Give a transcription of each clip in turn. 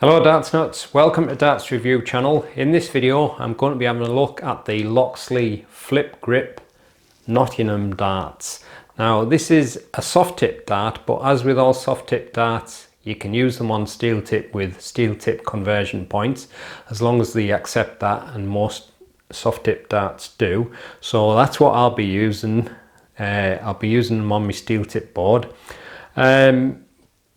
Hello Darts Nuts, welcome to Darts Review channel. In this video I'm going to be having a look at the Loxley Flip Grip Nottingham darts. Now this is a soft tip dart, but as with all soft tip darts you can use them on steel tip with steel tip conversion points as long as they accept that, and most soft tip darts do. So that's what I'll be using. I'll be using them on my steel tip board.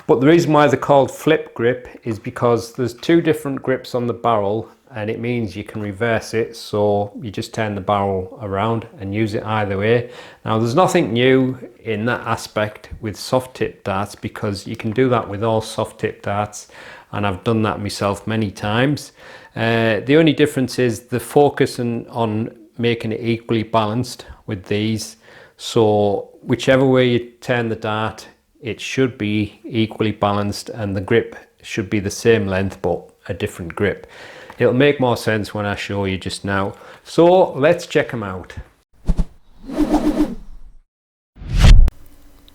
But the reason why they're called flip grip is because there's two different grips on the barrel, and it means you can reverse it, so you just turn the barrel around and use it either way. Now there's nothing new in that aspect with soft tip darts, because you can do that with all soft tip darts, and I've done that myself many times. The only difference is the focus on making it equally balanced with these, so whichever way you turn the dart it should be equally balanced, and the grip should be the same length but a different grip. It'll make more sense when I show you just now. So let's check them out.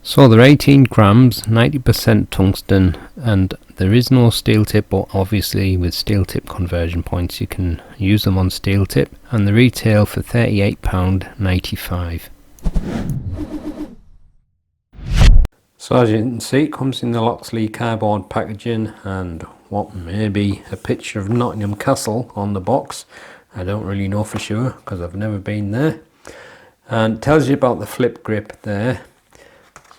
So they're 18 grams, 90% tungsten, and there is no steel tip, but obviously with steel tip conversion points you can use them on steel tip, and the retail for £38.95. So as you can see, it comes in the Loxley cardboard packaging and what may be a picture of Nottingham Castle on the box. I don't really know for sure because I've never been there. And it tells you about the flip grip there.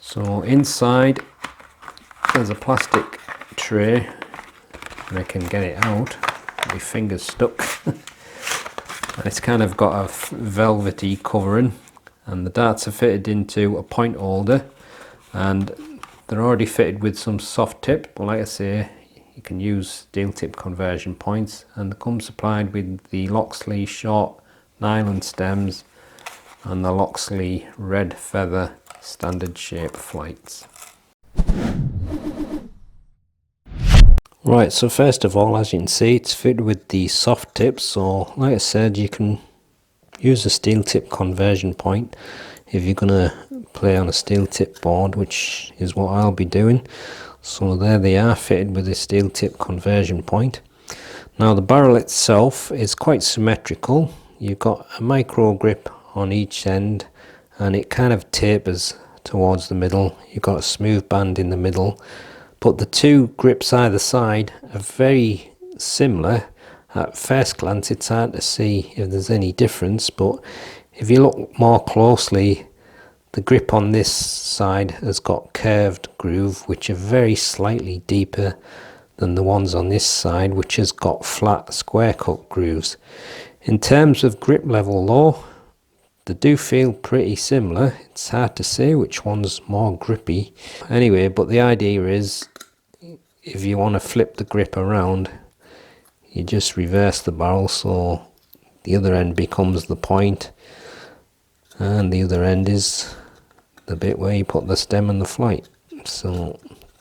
So inside there's a plastic tray, and I can get it out. My finger's stuck. And it's kind of got a velvety covering, and the darts are fitted into a point holder. And they're already fitted with some soft tip, but like I say, you can use steel tip conversion points, and they come supplied with the Loxley short nylon stems and the Loxley red feather standard shape flights. Right, so first of all, as you can see, it's fitted with the soft tips, so like I said, you can use a steel tip conversion point if you're gonna play on a steel tip board, which is what I'll be doing. So there they are, fitted with a steel tip conversion point. Now the barrel itself is quite symmetrical. You've got a micro grip on each end, and it kind of tapers towards the middle. You've got a smooth band in the middle, but the two grips either side are very similar. At first glance it's hard to see if there's any difference, but if you look more closely, the grip on this side has got curved groove, which are very slightly deeper than the ones on this side, which has got flat square cut grooves. In terms of grip level though, they do feel pretty similar. It's hard to say which one's more grippy. Anyway, but the idea is, if you want to flip the grip around, you just reverse the barrel, so the other end becomes the point, and the other end is the bit where you put the stem and the flight. So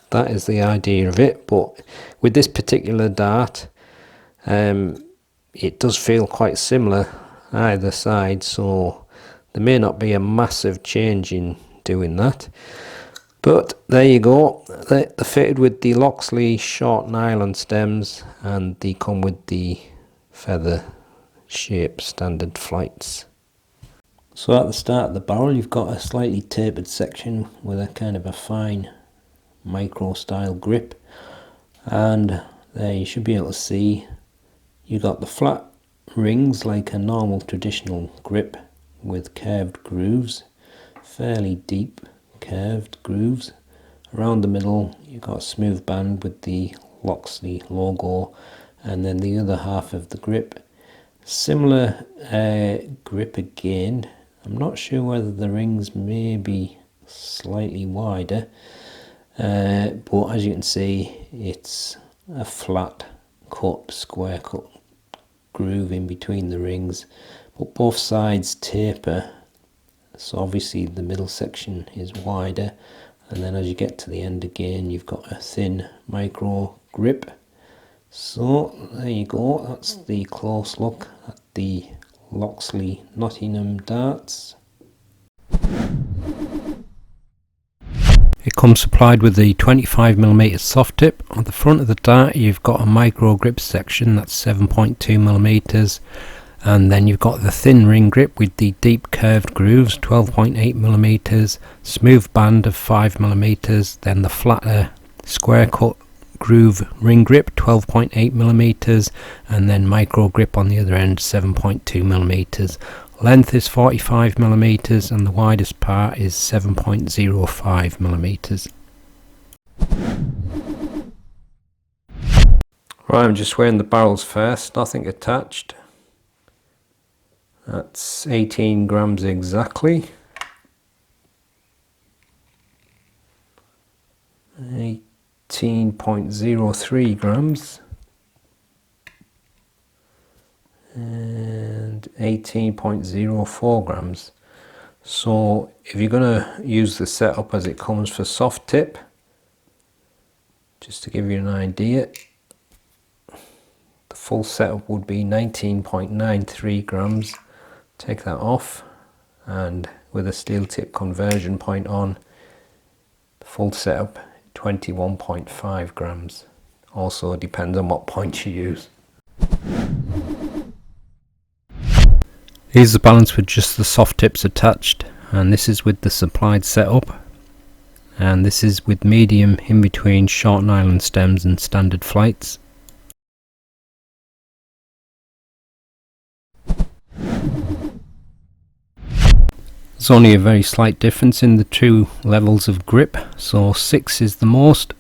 that is the idea of it. But with this particular dart, it does feel quite similar either side, so there may not be a massive change in doing that. But there you go, they're fitted with the Loxley short nylon stems, and they come with the feather shape standard flights. So at the start of the barrel you've got a slightly tapered section with a kind of a fine micro style grip, and there you should be able to see you've got the flat rings like a normal traditional grip with curved grooves, fairly deep curved grooves. Around the middle you've got a smooth band with the Loxley logo, and then the other half of the grip, similar grip again. I'm not sure whether the rings may be slightly wider, but as you can see it's a flat cut, square cut groove in between the rings, but both sides taper, so obviously the middle section is wider, and then as you get to the end again you've got a thin micro grip. So there you go, that's the close look at the Loxley Nottingham darts. It comes supplied with the 25mm soft tip. On the front of the dart you've got a micro grip section that's 7.2mm, and then you've got the thin ring grip with the deep curved grooves, 12.8mm, smooth band of 5mm, then the flatter square cut groove ring grip, 12.8mm, and then micro grip on the other end, 7.2mm. Length is 45mm and the widest part is 7.05mm. Right, I'm just weighing the barrels first, nothing attached. That's 18 grams exactly. 18.03 grams. And 18.04 grams. So if you're going to use the setup as it comes for soft tip, just to give you an idea, the full setup would be 19.93 grams. Take that off, and with a steel tip conversion point on, the full setup 21.5 grams. Also depends on what point you use. Here's the balance with just the soft tips attached, and this is with the supplied setup, and this is with medium in between short nylon stems and standard flights. There's only a very slight difference in the two levels of grip, so 6 is the most.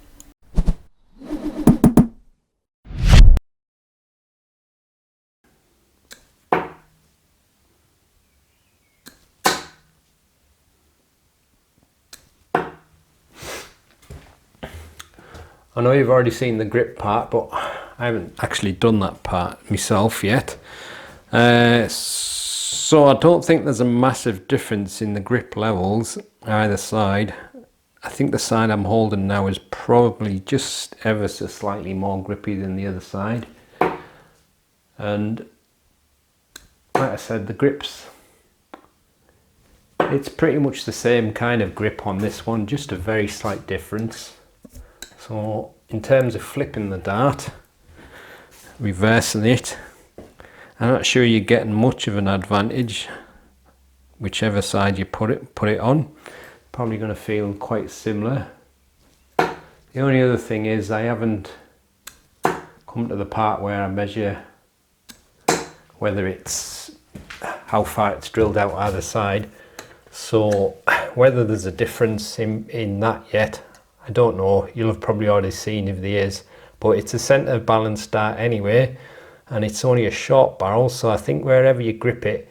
I know you've already seen the grip part, but I haven't actually done that part myself yet. So I don't think there's a massive difference in the grip levels either side. I think the side I'm holding now is probably just ever so slightly more grippy than the other side. And like I said, the grips, it's pretty much the same kind of grip on this one, just a very slight difference. So in terms of flipping the dart, reversing it, I'm not sure you're getting much of an advantage whichever side you put it on. Probably going to feel quite similar. The only other thing is I haven't come to the part where I measure whether it's how far it's drilled out either side, so whether there's a difference in that yet, I don't know. You'll have probably already seen if there is, but it's a centre balance dart anyway, and it's only a short barrel, so I think wherever you grip it,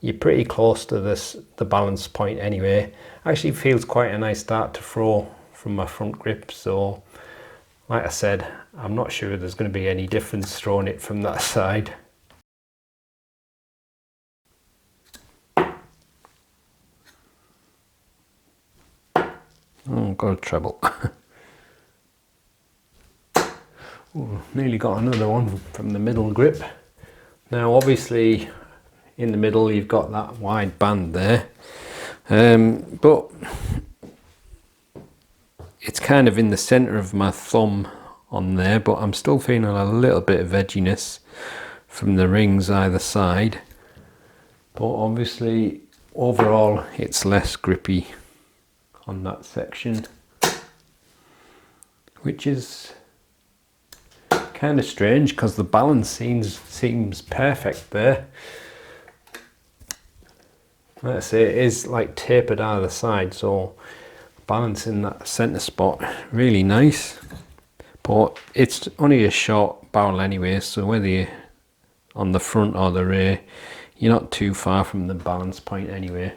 you're pretty close to the balance point anyway. Actually feels quite a nice dart to throw from my front grip, so like I said, I'm not sure there's going to be any difference throwing it from that side. Oh, got a treble. Ooh, nearly got another one from the middle grip. Now obviously in the middle you've got that wide band there, but it's kind of in the centre of my thumb on there, but I'm still feeling a little bit of edginess from the rings either side, but obviously overall it's less grippy on that section, which is kind of strange because the balance seems perfect there. Let's say it is like tapered either side, so balance in that center spot really nice, but it's only a short barrel anyway, so whether you're on the front or the rear, you're not too far from the balance point anyway.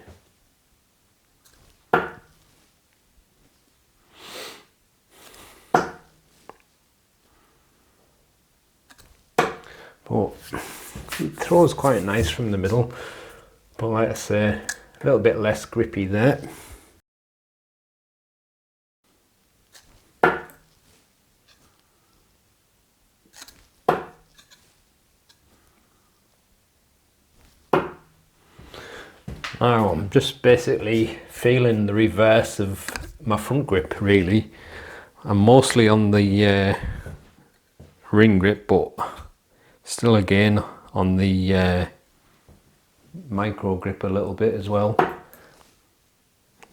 But it throws quite nice from the middle, but like I say, a little bit less grippy there. Now I'm just basically feeling the reverse of my front grip really. I'm mostly on the ring grip, but still again on the micro grip a little bit as well.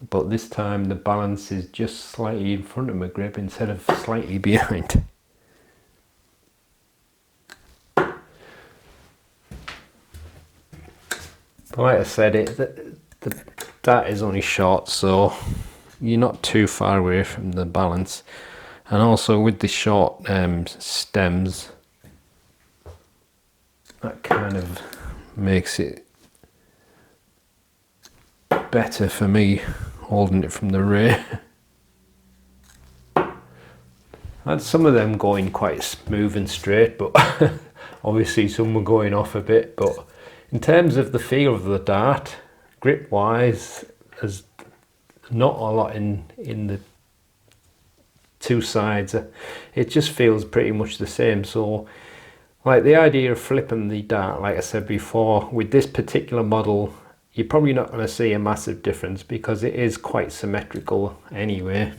But this time the balance is just slightly in front of my grip instead of slightly behind. But like I said, the dart is only short, so you're not too far away from the balance. And also with the short stems, that kind of makes it better for me holding it from the rear. I had some of them going quite smooth and straight, but obviously some were going off a bit. But in terms of the feel of the dart, grip wise, there's not a lot in the two sides. It just feels pretty much the same. So like the idea of flipping the dart, like I said before, with this particular model, you're probably not going to see a massive difference because it is quite symmetrical anyway.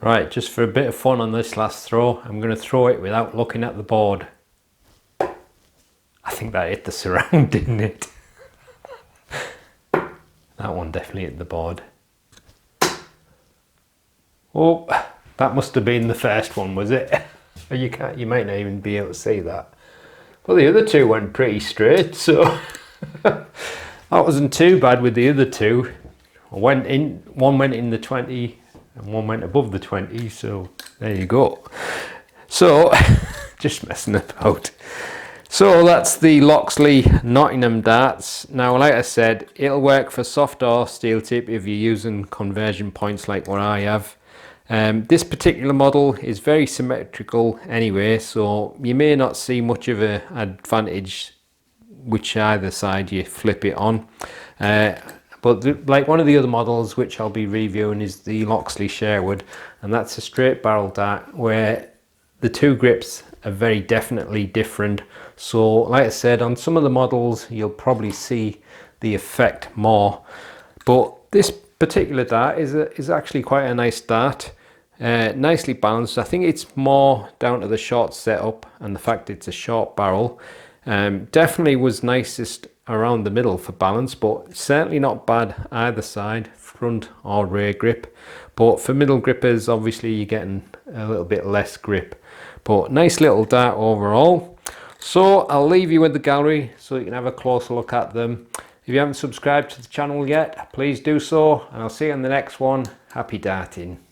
Right, just for a bit of fun on this last throw, I'm going to throw it without looking at the board. I think that hit the surround, didn't it? That one definitely hit the board. Oh, that must have been the first one, was it? You might not even be able to see that. Well, the other two went pretty straight, so that wasn't too bad with the other two. One went in the 20 and one went above the 20, so there you go. So, just messing about. So that's the Loxley Nottingham darts. Now, like I said, it'll work for soft or steel tip if you're using conversion points like what I have. This particular model is very symmetrical anyway, so you may not see much of an advantage which either side you flip it on. But like one of the other models which I'll be reviewing is the Loxley Sherwood, and that's a straight barrel dart where the two grips are very definitely different. So like I said, on some of the models you'll probably see the effect more, but this particular dart is actually quite a nice dart, nicely balanced. I think it's more down to the short setup and the fact it's a short barrel. Definitely was nicest around the middle for balance, but certainly not bad either side, front or rear grip. But for middle grippers, obviously you're getting a little bit less grip, but nice little dart overall. So I'll leave you with the gallery so you can have a closer look at them. If you haven't subscribed to the channel yet, please do so, and I'll see you in the next one. Happy darting.